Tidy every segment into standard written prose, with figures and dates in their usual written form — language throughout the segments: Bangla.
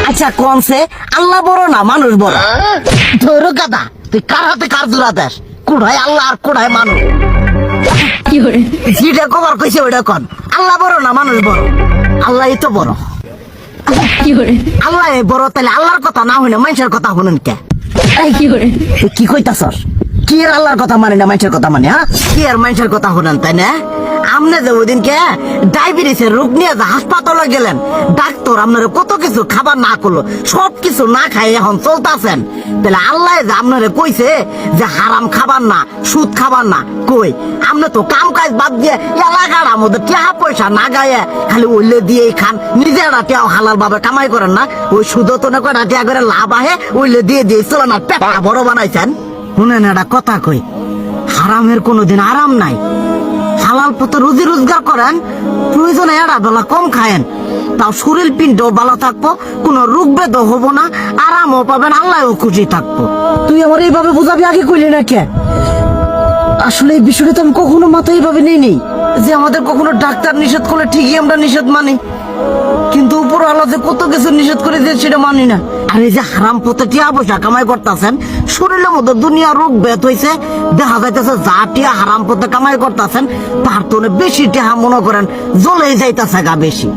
আচ্ছা কনসে আল্লাহ বড় না মানুষ বড়? ধরো গাদা, তুই কার হাতে কার জোড়া দেশ? কোড়ায় আল্লাহ আর কোড়ায় মানুষ। যেটা কবার কইছে ওইটা কন। আল্লাহ বড় না মানুষ বড়? আল্লাহ তো বড়। আল্লাহ বড়, তাহলে আল্লাহর কথা না হইনা মানুষের কথা শুনেন কে? কি কইতাছস? কি আর আল্লাহর কথা মানে না মানুষের কথা মানে? হ্যাঁ, কি আর মানুষের কথা শুনেন তাই না? আমনে যে ওই দিনকে ডায়াবেটিসের রোগ নিয়ে যে হাসপাতালে গেলেন, ডাক্তার আপনারা কত কিছু খাবার না করলো, সব কিছু না খাই এখন চলতেছেন। তাহলে আল্লাহ যে আপনারা কইছে যে হারাম খাবার না, সুদ খাবার না, কই আপনি তো কাম কাজ বাদ দিয়ে এলাকার আমাদের টাকা পয়সা না গায়ে খালি ওইলে দিয়েই খান, নিজেরা টেও হালাল ভাবে কামাই করেন না, ওই সুদ তো না করে টাকা করে লাভ আহে ওইলে দিয়ে দিয়ে চলেন আর পেটা বড় বানাইছেন। শুনেন একটা কথা কই, হারামের কোনোদিন আরাম নাই। হালাল পথে রুজি রোজগার করেন, প্রয়োজনে এরা বেলা কম খায়েন, তাও শরীর পিণ্ডও ভালো থাকবো, কোনো রোগ বেদও হবো না, আরামও পাবেন, আল্লাহও খুশি থাকবো। তুই আমার এইভাবে বুঝাবি আগে কইলি না কে? আসলে এই বিষয়টা তো আমি কখনো মাথায় এইভাবে নেই যে আমাদের কখনো ডাক্তার নিষেধ করলে ঠিকই আমরা নিষেধ মানি, কিন্তু উপর আল্লাহ যে কত কিছু নিষেধ করে দিয়ে সেটা মানি না। আর এই যে হারাম পথে টিয়া পয়সা কামাই করতেছেন, শরীরের মধ্যে দুনিয়া রোগ ব্যাধ হয়েছে, দেখা যাইতেছে যা টিয়া হারাম পথে কামাই করতেছেন তার তো বেশি টিয়া মনে করেন জ্বলে যাইতেছে গা বেশি।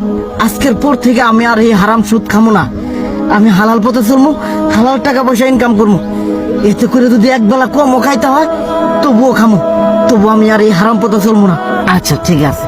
আজকের পর থেকে আমি আর এই হারাম সুদ খামো না, আমি হালাল পথে চলবো, হালাল টাকা পয়সা ইনকাম করবো। এতে করে যদি একবেলা কমও খাইতে হয় তবুও খামো, তবু আমি আর এই হারাম পথে চলবো না। আচ্ছা ঠিক আছে।